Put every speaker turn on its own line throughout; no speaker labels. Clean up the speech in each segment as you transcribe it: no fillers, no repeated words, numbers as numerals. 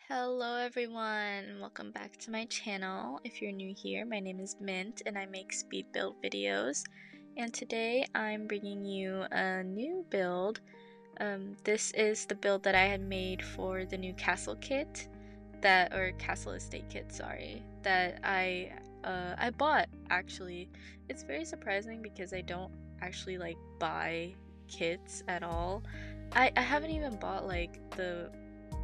Hello everyone, welcome back to my channel. If you're new here, my name is Mint and I make speed build videos. And today I'm bringing you a new build. This is the build that I had made for the new castle kit, or castle estate kit, sorry, that I bought actually. It's very surprising because I don't actually like buy kits at all. I haven't even bought like the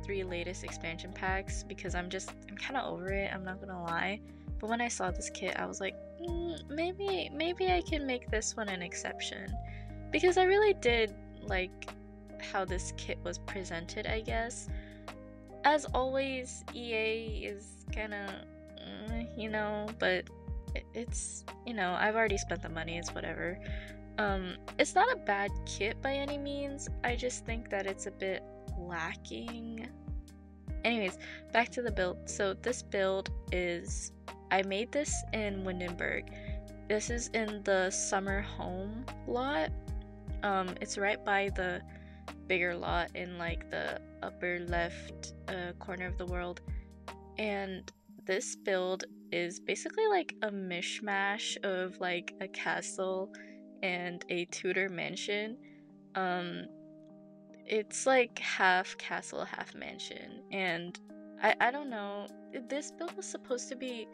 3 latest expansion packs because I'm kind of over it, I'm not gonna lie. But when I saw this kit, I was like, maybe I can make this one an exception because I really did like how this kit was presented, I guess. As always, EA is kind of, but it's, I've already spent the money, it's whatever. It's not a bad kit by any means, I just think that it's a bit lacking. Anyways, back to the build. So this build is, I made this in Windenburg. This is in the summer home lot. It's right by the bigger lot in like the upper left corner of the world. And this build is basically like a mishmash of like a castle and a Tudor mansion. It's like half castle, half mansion, and I don't know, this build was supposed to be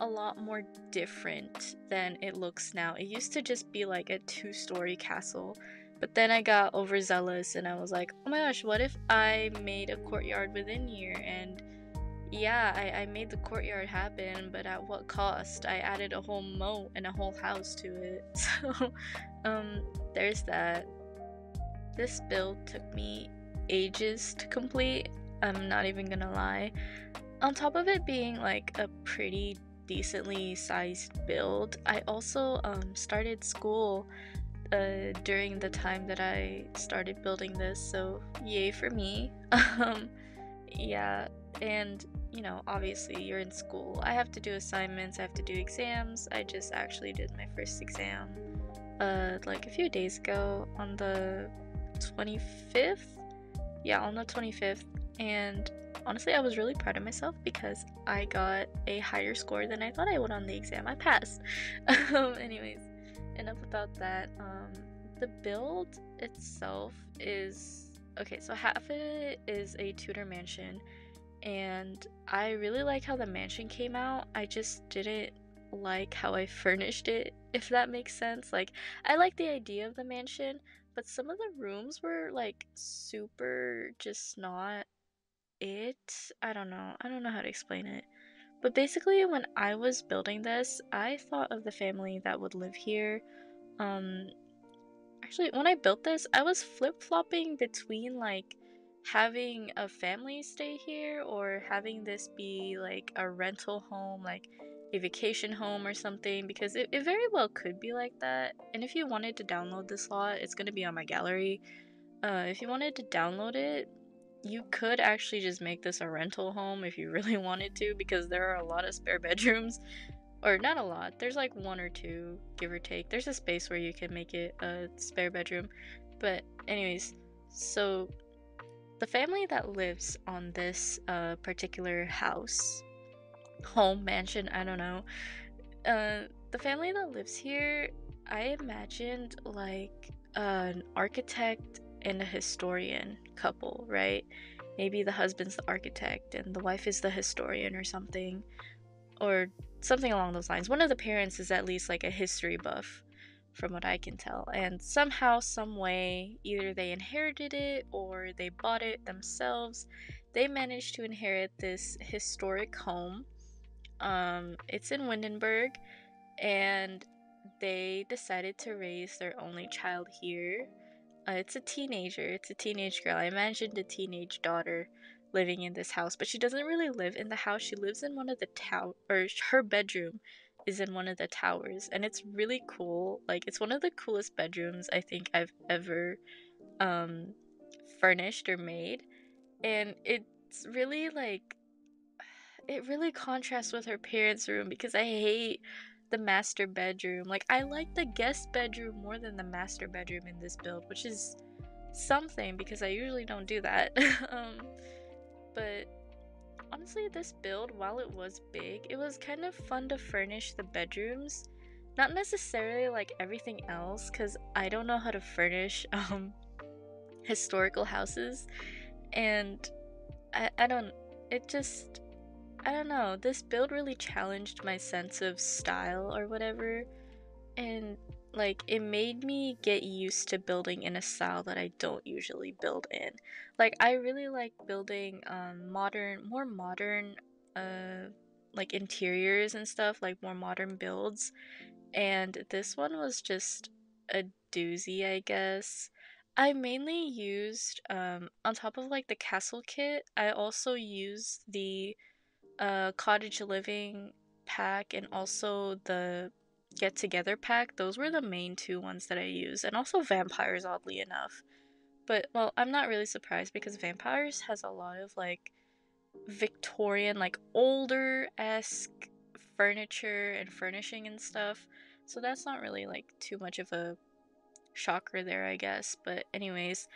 a lot more different than it looks now. It used to just be like a 2-story castle, but then I got overzealous and I was like, oh my gosh, what if I made a courtyard within here? And yeah, I made the courtyard happen, but at what cost? I added a whole moat and a whole house to it. So there's that. This build took me ages to complete, I'm not even gonna lie. On top of it being like a pretty decently sized build, I also started school during the time that I started building this, so yay for me. Yeah, and obviously you're in school. I have to do assignments, I have to do exams. I just actually did my first exam like a few days ago on the 25th. Yeah, on the 25th. And honestly, I was really proud of myself because I got a higher score than I thought I would on the exam. I passed. Anyways, enough about that. The build itself is okay, so half of it is a Tudor mansion, and I really like how the mansion came out. I just didn't like how I furnished it, if that makes sense. Like, I like the idea of the mansion, but some of the rooms were like super just not it. I don't know. I don't know how to explain it. But basically, when I was building this, I thought of the family that would live here. Um, Actually, when I built this, I was flip-flopping between like having a family stay here or having this be like a rental home, like a vacation home or something, because it very well could be like that. And if you wanted to download this lot, it's going to be on my gallery. If you wanted to download it, you could actually just make this a rental home if you really wanted to, because there are a lot of spare bedrooms. Or not a lot, there's like 1 or 2, give or take. There's a space where you can make it a spare bedroom. But anyways, so the family that lives on this particular house, home, mansion, I don't know, the family that lives here, I imagined like an architect and a historian couple, right? Maybe the husband's the architect and the wife is the historian or something, or something along those lines. One of the parents is at least like a history buff, from what I can tell, and somehow, some way, either they inherited it or they bought it themselves, they managed to inherit this historic home. It's in Windenburg, and they decided to raise their only child here. It's a teenager. It's a teenage girl. I imagined a teenage daughter living in this house, but she doesn't really live in the house. She lives in one of the or her bedroom is in one of the towers, and it's really cool. Like, it's one of the coolest bedrooms I think I've ever furnished or made, and it's really like, it really contrasts with her parents' room because I hate the master bedroom. Like, I like the guest bedroom more than the master bedroom in this build, which is something because I usually don't do that. But honestly, this build, while it was big, it was kind of fun to furnish the bedrooms. Not necessarily like everything else, because I don't know how to furnish historical houses. And I don't, it just, I don't know. This build really challenged my sense of style or whatever. And like it made me get used to building in a style that I don't usually build in. Like I really like building more modern uh like interiors and stuff, like more modern builds. And this one was just a doozy, I guess. I mainly used on top of like the castle kit, I also used the cottage living pack and also the get together pack. Those were the main two ones that I used, and also vampires, oddly enough. But well, I'm not really surprised because vampires has a lot of like Victorian, like older esque furniture and furnishing and stuff. So that's not really like too much of a shocker there, I guess. But anyways,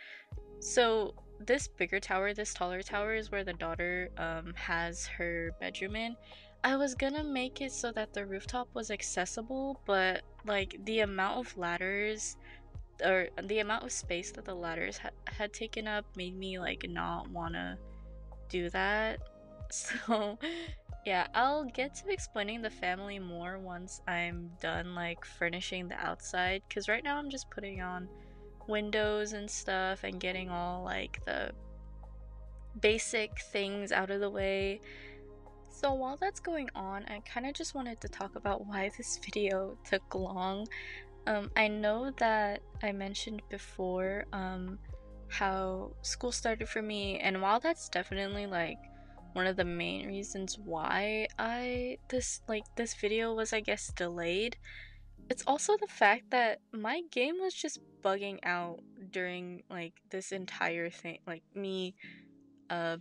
so this bigger tower, this taller tower, is where the daughter has her bedroom in. I was gonna make it so that the rooftop was accessible, but like the amount of ladders or the amount of space that the ladders had taken up made me like not wanna do that. So yeah, I'll get to explaining the family more once I'm done like furnishing the outside, because right now I'm just putting on windows and stuff and getting all like the basic things out of the way. So while that's going on, I kind of just wanted to talk about why this video took long. I know that I mentioned before how school started for me, and while that's definitely like one of the main reasons why this video was, I guess, delayed, it's also the fact that my game was just bugging out during like this entire thing, like me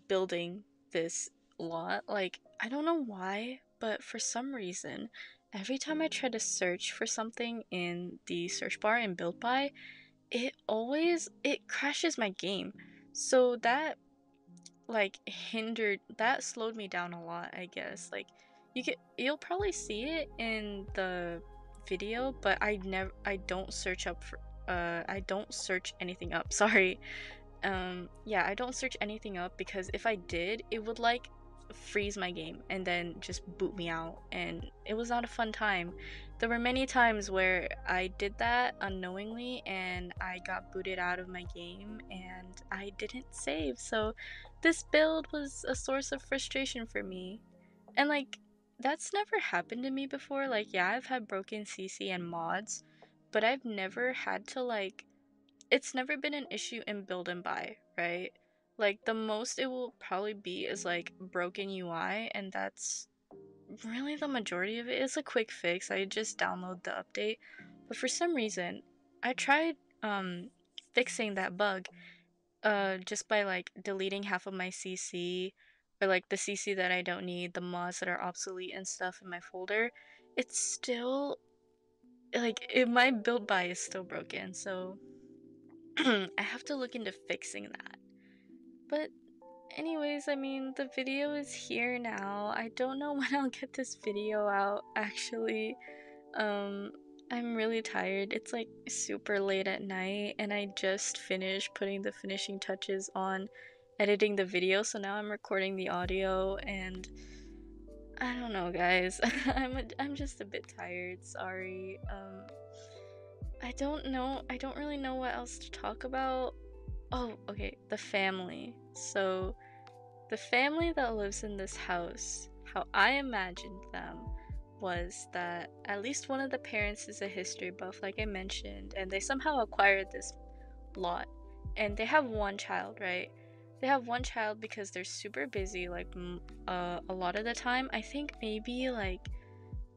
building this lot. Like I don't know why, but for some reason every time I try to search for something in the search bar in build by, it crashes my game. So that that slowed me down a lot, I guess. Like you'll probably see it in the video, but I don't search up for I don't search anything up. Sorry. Yeah, I don't search anything up because if I did, it would like freeze my game and then just boot me out, and it was not a fun time. There were many times where I did that unknowingly and I got booted out of my game and I didn't save. So this build was a source of frustration for me. And like that's never happened to me before. Like yeah, I've had broken CC and mods, but I've never had to like it's never been an issue in build and buy, right? Like the most it will probably be is like broken UI, and that's really the majority of it. It's a quick fix. I just download the update. But for some reason, I tried fixing that bug just by like deleting half of my CC or like the CC that I don't need, the mods that are obsolete and stuff in my folder. It's still my build by is still broken. So I have to look into fixing that. But anyways, I mean, the video is here now. I don't know when I'll get this video out, actually. Um, I'm really tired. It's like super late at night, and I just finished putting the finishing touches on editing the video, so now I'm recording the audio, and I don't know, guys. I'm just a bit tired. Sorry. I don't know. I don't really know what else to talk about. Oh, okay, the family. So, the family that lives in this house, how I imagined them was that at least one of the parents is a history buff, like I mentioned, and they somehow acquired this lot. And they have one child, right? They have one child because they're super busy, like a lot of the time. I think maybe like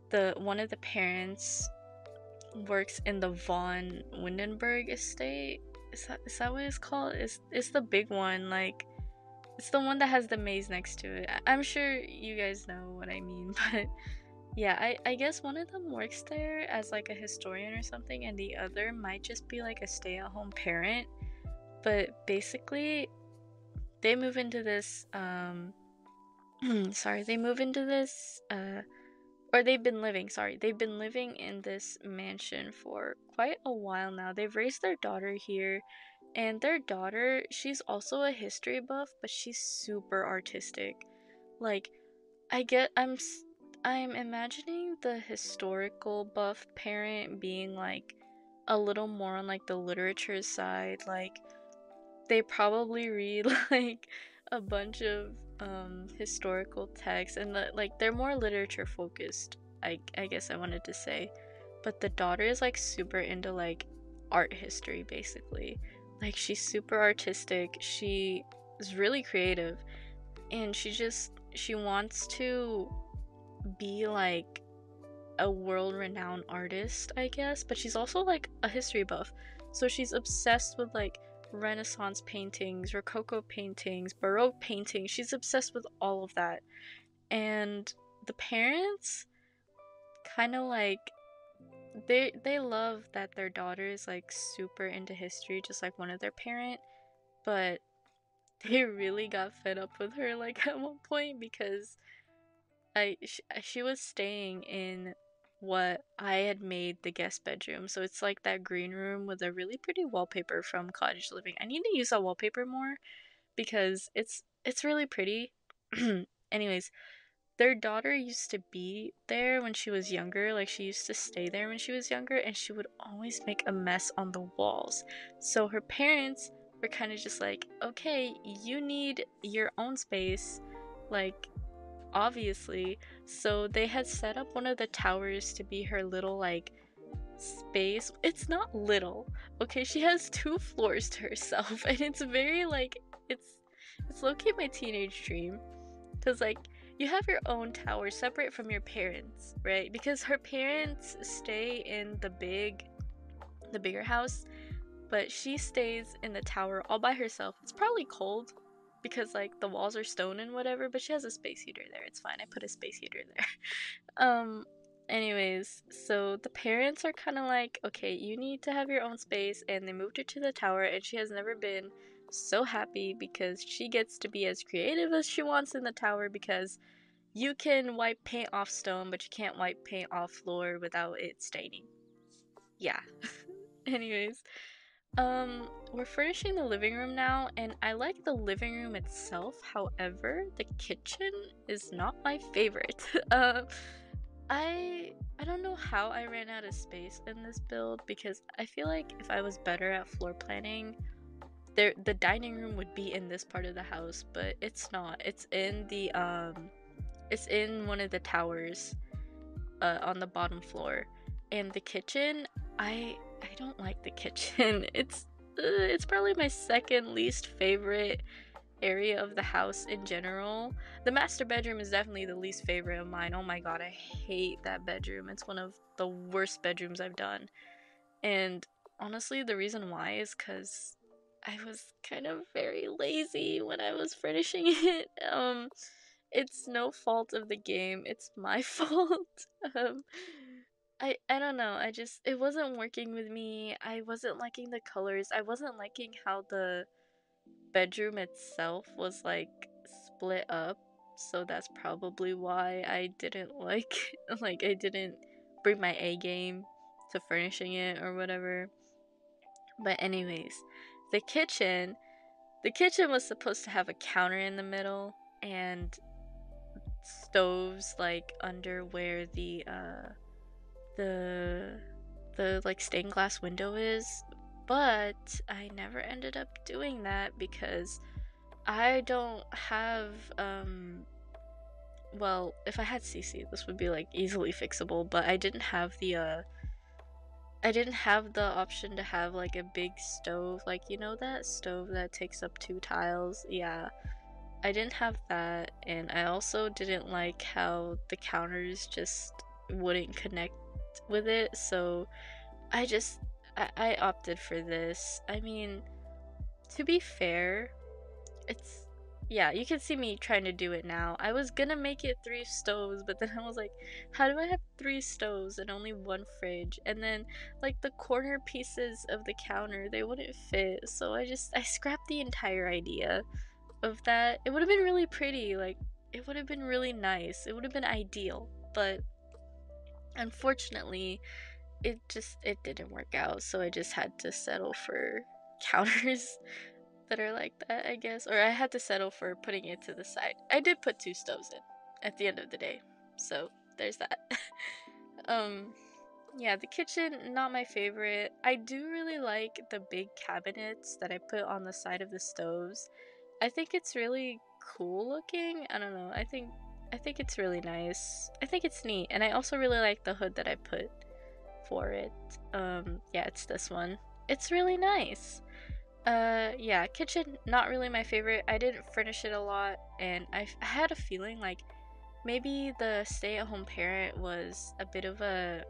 the one of the parents works in the Von Windenburg estate. Is that what it's called? It's the big one, like it's the one that has the maze next to it. I'm sure you guys know what I mean, but yeah, I guess one of them works there as like a historian or something, and the other might just be like a stay-at-home parent. But basically, they move into this sorry, they move into this or they've been living in this mansion for quite a while now. They've raised their daughter here, and their daughter, she's also a history buff, but she's super artistic. Like, I get I'm imagining the historical buff parent being like a little more on like the literature side. Like, they probably read like a bunch of historical texts, and like they're more literature focused. I guess I wanted to say, but the daughter is like super into like art history basically. Like, she's super artistic. She is really creative, and she wants to be like a world-renowned artist, I guess, but she's also like a history buff. So she's obsessed with like Renaissance paintings, Rococo paintings, Baroque paintings. She's obsessed with all of that. And the parents kind of like they love that their daughter is like super into history, just like one of their parent, but they really got fed up with her like at one point because she was staying in what I had made the guest bedroom. So it's like that green room with a really pretty wallpaper from Cottage Living. I need to use that wallpaper more because it's really pretty. Anyways, their daughter used to be there when she was younger. Like, she used to stay there when she was younger, and she would always make a mess on the walls. So her parents were kind of just like, okay, you need your own space. Like, obviously. So they had set up one of the towers to be her little like space. It's not little, okay? She has 2 floors to herself, and it's very like it's low-key my teenage dream, because like you have your own tower separate from your parents, right? Because her parents stay in the bigger house, but she stays in the tower all by herself. It's probably cold because like the walls are stone and whatever, but she has a space heater there. It's fine. I put a space heater there. um anyways, so the parents are kind of like, okay, you need to have your own space, and they moved her to the tower, and she has never been so happy because she gets to be as creative as she wants in the tower, because you can wipe paint off stone, but you can't wipe paint off floor without it staining. Yeah. Anyways, we're furnishing the living room now, and I like the living room itself. However, the kitchen is not my favorite. I don't know how I ran out of space in this build, because I feel like if I was better at floor planning, the dining room would be in this part of the house, but it's not. It's in one of the towers on the bottom floor. And the kitchen, I don't like the kitchen. It's probably my second least favorite area of the house in general. The master bedroom is definitely the least favorite of mine. Oh my god, I hate that bedroom. It's one of the worst bedrooms I've done. And honestly, the reason why is because I was kind of very lazy when I was furnishing it. It's no fault of the game, it's my fault. um I don't know, it wasn't working with me. I wasn't liking the colors. I wasn't liking how the bedroom itself was like split up. So that's probably why I didn't like like I didn't bring my A game to furnishing it or whatever. But anyways, the kitchen the kitchen was supposed to have a counter in the middle and stoves like under where the like stained glass window is, but I never ended up doing that because I don't have well, if I had CC, this would be like easily fixable, but I didn't have the option to have like a big stove, like, you know, that stove that takes up 2 tiles. Yeah, I didn't have that, and I also didn't like how the counters just wouldn't connect with it, so I just I opted for this. I mean, to be fair, it's yeah, you can see me trying to do it now. I was gonna make it 3 stoves, but then I was like, how do I have 3 stoves and only 1 fridge? And then like the corner pieces of the counter, they wouldn't fit, so I scrapped the entire idea of that. It would have been really pretty, like it would have been really nice. It would have been ideal, but unfortunately, it didn't work out. So I just had to settle for counters that are like that, I guess. Or I had to settle for putting it to the side. I did put 2 stoves in at the end of the day, so there's that. Yeah, the kitchen, not my favorite. I do really like the big cabinets that I put on the side of the stoves. I think it's really cool looking. I don't know. I think it's really nice. I think it's neat, and I also really like the hood that I put for it. Yeah, it's this one. It's really nice. Yeah, kitchen, not really my favorite. I didn't furnish it a lot, and I had a feeling like maybe the stay-at-home parent was a bit of a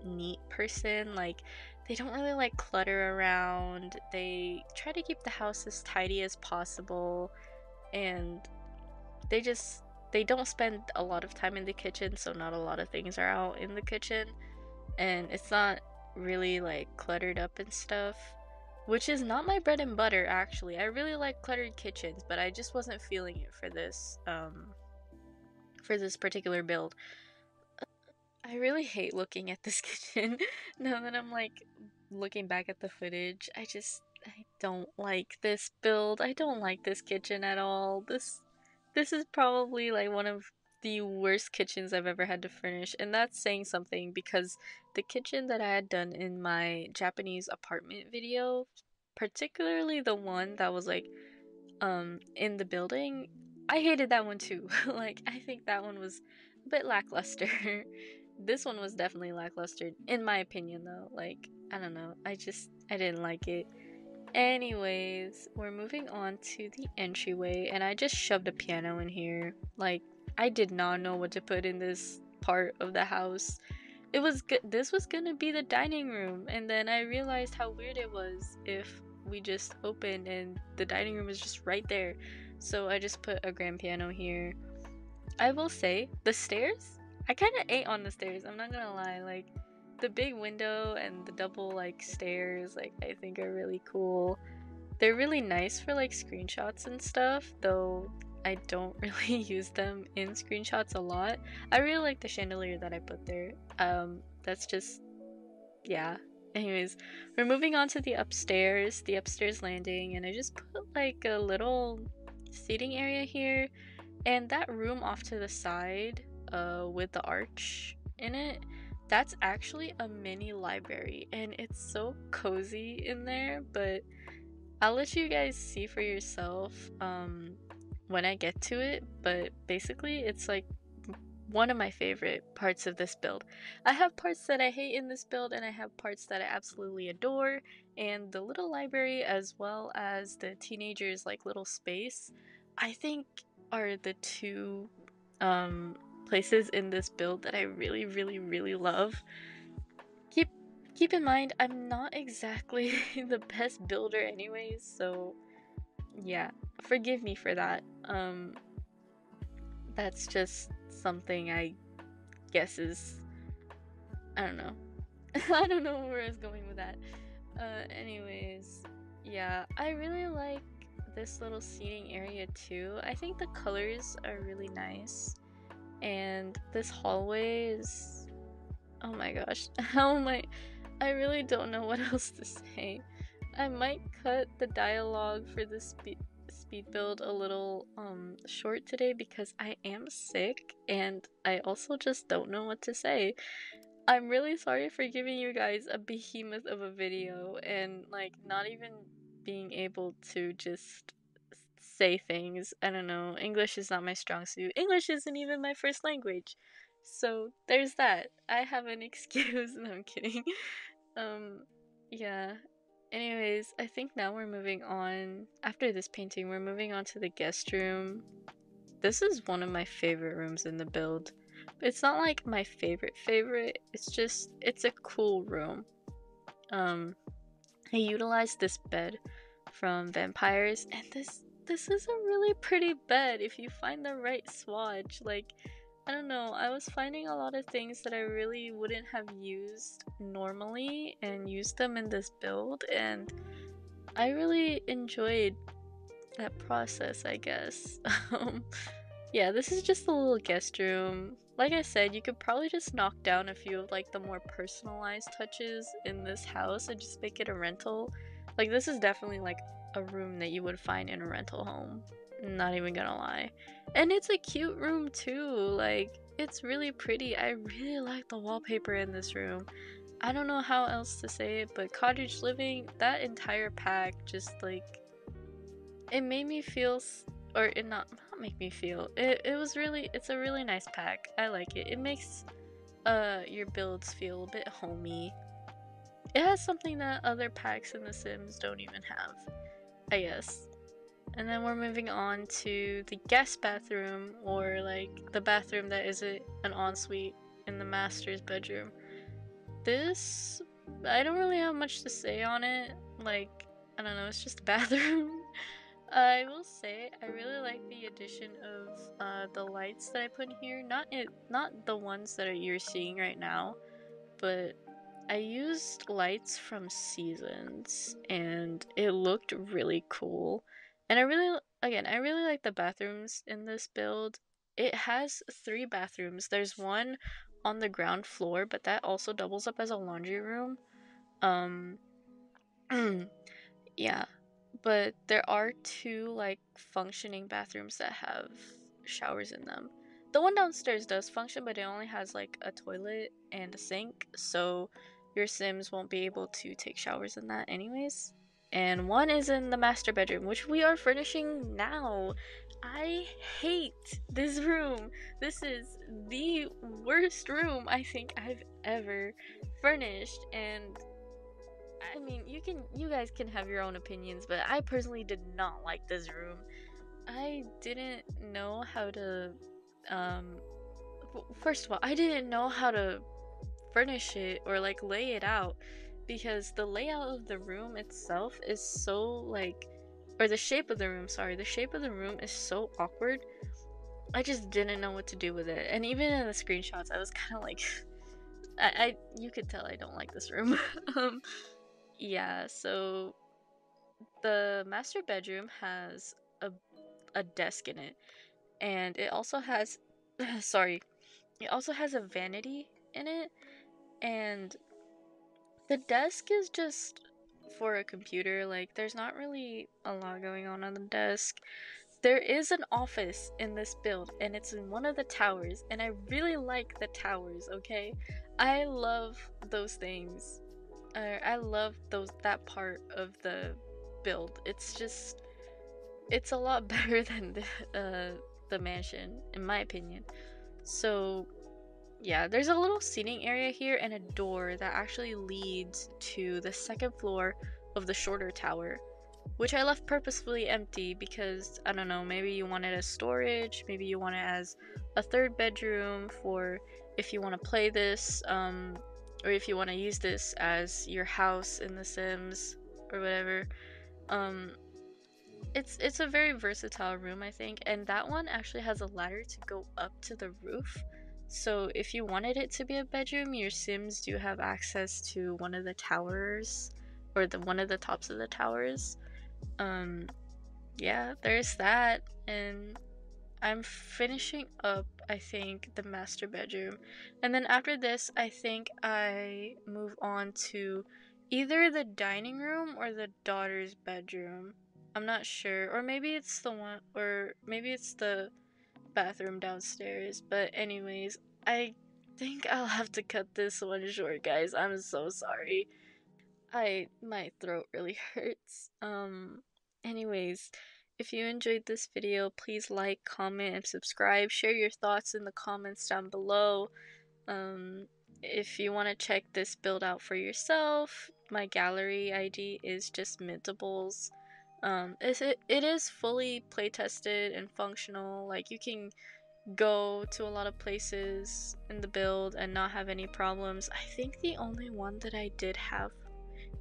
neat person. Like, they don't really like clutter around. They try to keep the house as tidy as possible, and they don't spend a lot of time in the kitchen, so not a lot of things are out in the kitchen, and it's not really like cluttered up and stuff, which is not my bread and butter. Actually, I really like cluttered kitchens, but I just wasn't feeling it for this particular build. I really hate looking at this kitchen now that I'm like looking back at the footage. I don't like this build. I don't like this kitchen at all. This is probably like one of the worst kitchens I've ever had to furnish, and that's saying something because the kitchen that I had done in my Japanese apartment video, particularly the one that was like in the building, I hated that one too. Like, I think that one was a bit lackluster. This one was definitely lackluster in my opinion though. Like, I don't know. I didn't like it. Anyways, we're moving on to the entryway, and I just shoved a piano in here. Like, I did not know what to put in this part of the house. This was gonna be the dining room, and then I realized how weird it was if we just opened and the dining room is just right there. So I just put a grand piano here. I will say, the stairs, I kind of ate on the stairs, I'm not gonna lie. Like, the big window and the double like stairs, like, I think are really cool. They're really nice for like screenshots and stuff, though I don't really use them in screenshots a lot. I really like the chandelier that I put there. That's just, yeah. Anyways, we're moving on to the upstairs landing, and I just put like a little seating area here, and that room off to the side, with the arch in it, that's actually a mini library, and it's so cozy in there, but I'll let you guys see for yourself when I get to it. But basically, it's like one of my favorite parts of this build. I have parts that I hate in this build, and I have parts that I absolutely adore, and the little library as well as the teenagers like little space, I think are the two places in this build that I really really love. Keep in mind, I'm not exactly the best builder anyways, so yeah, forgive me for that. That's just something I guess is, I don't know. I don't know where I was going with that. Anyways, yeah, I really like this little seating area too. I think the colors are really nice, and this hallway is, oh my gosh, how am I really don't know what else to say. I might cut the dialogue for this speed build a little short today because I am sick, and I also just don't know what to say. I'm really sorry for giving you guys a behemoth of a video and like not even being able to just say things. I don't know. English is not my strong suit. English isn't even my first language. So there's that. I have an excuse. No, I'm kidding. Yeah. Anyways, I think now we're moving on. After this painting, we're moving on to the guest room. This is one of my favorite rooms in the build. It's not like my favorite, it's just, it's a cool room. I utilized this bed from Vampires, and this is a really pretty bed if you find the right swatch. Like, I don't know, I was finding a lot of things that I really wouldn't have used normally and used them in this build, and I really enjoyed that process, I guess. Yeah, this is just a little guest room. Like I said, you could probably just knock down a few of like the more personalized touches in this house and just make it a rental. Like this is definitely like a room that you would find in a rental home. Not even gonna lie. And it's a cute room too. Like it's really pretty. I really like the wallpaper in this room. I don't know how else to say it, but cottage living, that entire pack just like it made me feel or it not make me feel it was really, it's a really nice pack. I like it. It makes your builds feel a bit homey. It has something that other packs in the Sims don't even have, I guess. And then we're moving on to the guest bathroom, or like the bathroom that isn't an ensuite in the master's bedroom. This, I don't really have much to say on it. Like, I don't know, it's just a bathroom. I will say I really like the addition of the lights that I put in here. Not the ones that you're seeing right now, but I used lights from Seasons, and it looked really cool. And I really like the bathrooms in this build. It has 3 bathrooms. There's one on the ground floor, but that also doubles up as a laundry room. Um, yeah, but there are 2 like functioning bathrooms that have showers in them. The one downstairs does function, but it only has like a toilet and a sink, so your Sims won't be able to take showers in that anyways. And one is in the master bedroom, which we are furnishing now. I hate this room. This is the worst room I think I've ever furnished, and I mean, you guys can have your own opinions, but I personally did not like this room. I didn't know how to, um, first of all, I didn't know how to furnish it or like lay it out, because the layout of the room itself is so like, or the shape of the room, sorry, the shape of the room is so awkward. I just didn't know what to do with it. And even in the screenshots, I was kind of like, you could tell I don't like this room. um, yeah, so the master bedroom has a desk in it, and it also has sorry, it also has a vanity in it, and the desk is just for a computer. Like there's not really a lot going on the desk. There is an office in this build, and it's in one of the towers, and I really like the towers, okay? I love those things. I love that part of the build. It's just, it's a lot better than the mansion, in my opinion. So yeah, there's a little seating area here and a door that actually leads to the second floor of the shorter tower, which I left purposefully empty because, I don't know, maybe you want it as storage, maybe you want it as a 3rd bedroom for if you want to play this, or if you want to use this as your house in The Sims or whatever. Um, it's a very versatile room, I think, and that one actually has a ladder to go up to the roof. So if you wanted it to be a bedroom, your Sims do have access to one of the towers, or one of the tops of the towers. Yeah, there's that, and I'm finishing up, I think, the master bedroom. And then after this, I think I move on to either the dining room or the daughter's bedroom. I'm not sure. Or maybe it's the one, or maybe it's the bathroom downstairs. But anyways, I think I'll have to cut this one short, guys. I'm so sorry. My throat really hurts. Anyways, if you enjoyed this video, please like, comment, and subscribe. Share your thoughts in the comments down below. If you want to check this build out for yourself, my gallery ID is just Mintables. It is fully playtested and functional. Like, you can go to a lot of places in the build and not have any problems. I think the only one that I did have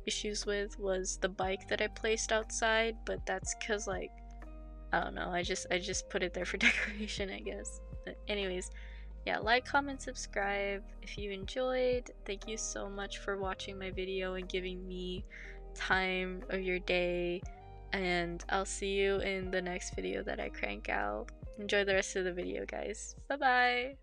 issues with was the bike that I placed outside, but that's because, like, I don't know, I just put it there for decoration, I guess. But anyways, yeah, like, comment, subscribe if you enjoyed. Thank you so much for watching my video and giving me time of your day, and I'll see you in the next video that I crank out. Enjoy the rest of the video, guys. Bye-bye!